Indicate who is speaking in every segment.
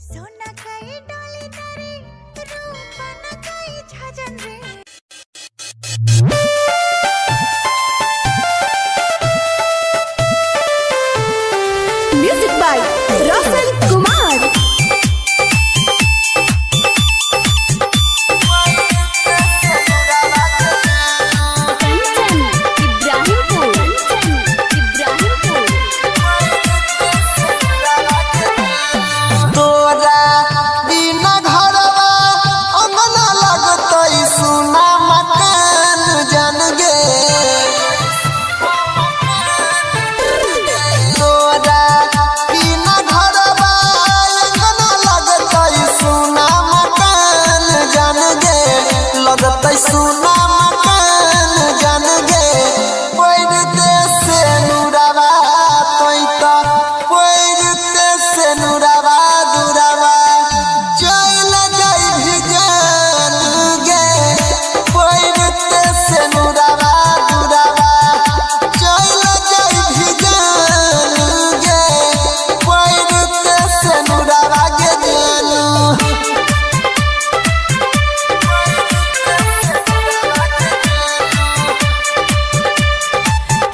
Speaker 1: सोना खाई डोली तारे रूपन खाई छाजन रे। Music by Roshan Kumar.
Speaker 2: सुना मकान जान गे पैरते से नुरावा तोइता पैरते से नुरावा दुरावा चल जाई भी जान गे पैरते से नुरावा दुरावा चल जाई भी जान गे पैरते से नुरावा गे जानू।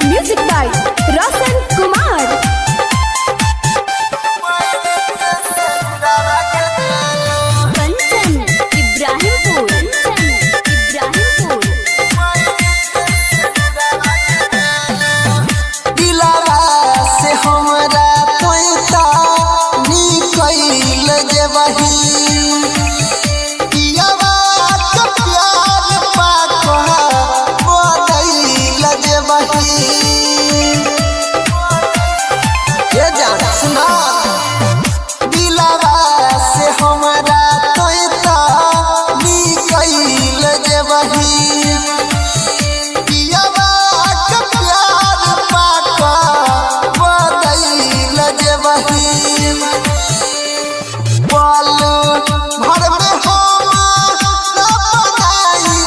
Speaker 1: Music by Roshan Kumar. कंचन इब्राहिमपुर।
Speaker 2: दिलावा से हमरा तोइता निकल जेबही पियावा के प्यार पाक बदल जेबही। ये जान सुना दिलावा से हमरा तोइता निकल जेबही पियावा के प्यार पाक बदल जेबही। पल भर में हम बनाई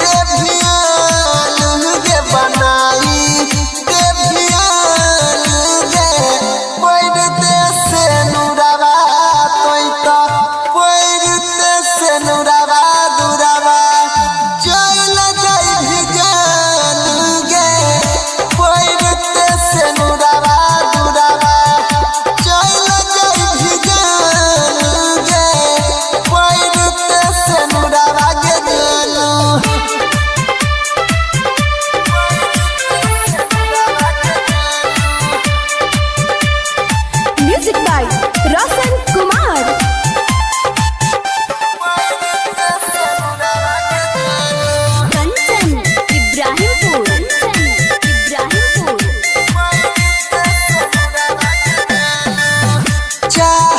Speaker 2: देवियान गे बनाई देवियान गे पैरते से नुरावा तोइता पैरते से नुरावा दुरावा चल जाई भी जान गे पैरते से नुरावा दुरावा चल जाई भी जान गे पैरते से नुरावा गे जानू।
Speaker 1: Music by Roshan Kumar. कंचन इब्राहिमपुर।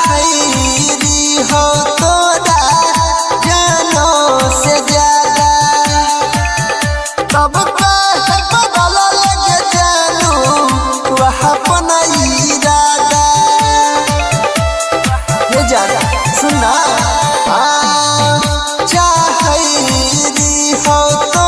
Speaker 2: चाहैरी हो तोरा जानो से ज्यादा तब कहे बदल लगे जानू वह अपना इरादा। ये ज्यादा सुनना चाहैरी हो तो